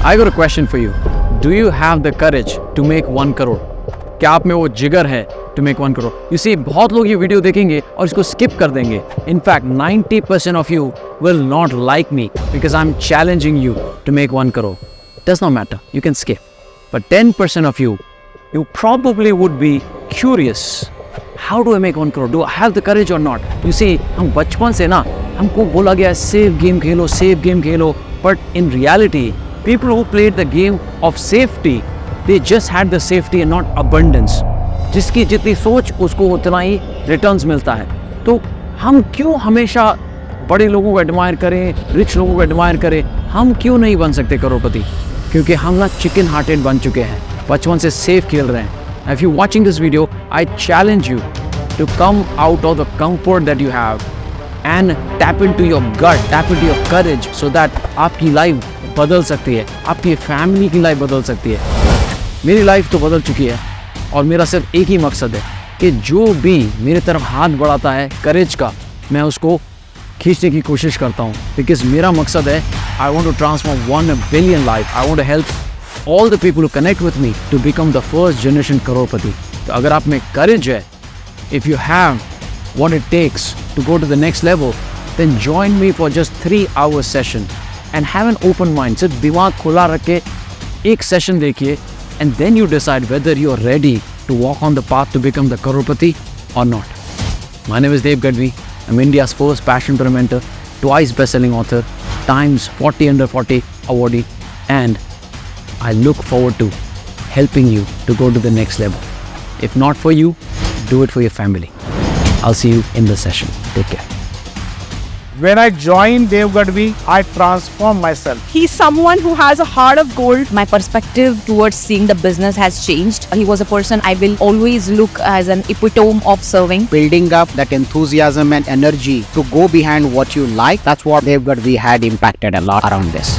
I got a question for you. Do you have the courage to make 1 crore? क्या आप में वो जिगर है to make 1 crore? You see, बहुत लोग ये वीडियो देखेंगे और इसको skip कर देंगे. In fact, 90% of you will not like me because I'm challenging you to make 1 crore. Does not matter. You can skip. But 10% of you probably would be curious. How do I make 1 crore? Do I have the courage or not? You see, हम बचपन से ना हमको बोला गया safe game Khelo, safe game Khelo. But in reality, people who played the game of safety, they just had the safety and not abundance. जिसकी जितनी सोच उसको उतना ही रिटर्न्स मिलता है. तो हम क्यों हमेशा बड़े लोगों को एडमायर करें, रिच लोगों को एडमायर करें? हम क्यों नहीं बन सकते करोड़पति? क्योंकि हम ना चिकन हार्टेड बन चुके हैं, बचपन से सेफ खेल रहे हैं. If you're watching this video, I challenge you to come out of the comfort that you have and tap into your gut, tap into your courage so that आपकी life बदल सकती है, आपकी फैमिली की life बदल सकती है. मेरी लाइफ तो बदल चुकी है और मेरा सिर्फ एक ही मकसद है कि जो भी मेरे तरफ हाथ बढ़ाता है करेज का, मैं उसको खींचने की कोशिश करता हूँ. बिकॉज मेरा मकसद है, I want to transform 1 billion life. I want to help all the people who connect with me to become the first generation करोड़पति. तो अगर आप में करेज है, if you have what it takes to go to the next level, then join me for just 3-hour session and have an open mind. सिर्फ दिमाग खुला रख के एक सेशन देखिए and then you decide whether you are ready to walk on the path to become the crorepati or not. My name is Dev Gadhvi. I'm India's first Passionpreneur mentor, twice best-selling author, times 40 under 40 awardee, and I look forward to helping you to go to the next level. If not for you, do it for your family. I'll see you in the session. Take care. When I joined Dev Gadhvi, I transformed myself. He's someone who has a heart of gold. My perspective towards seeing the business has changed. He was a person I will always look as an epitome of serving. Building up that enthusiasm and energy to go behind what you like, that's what Dev Gadhvi had impacted a lot around this.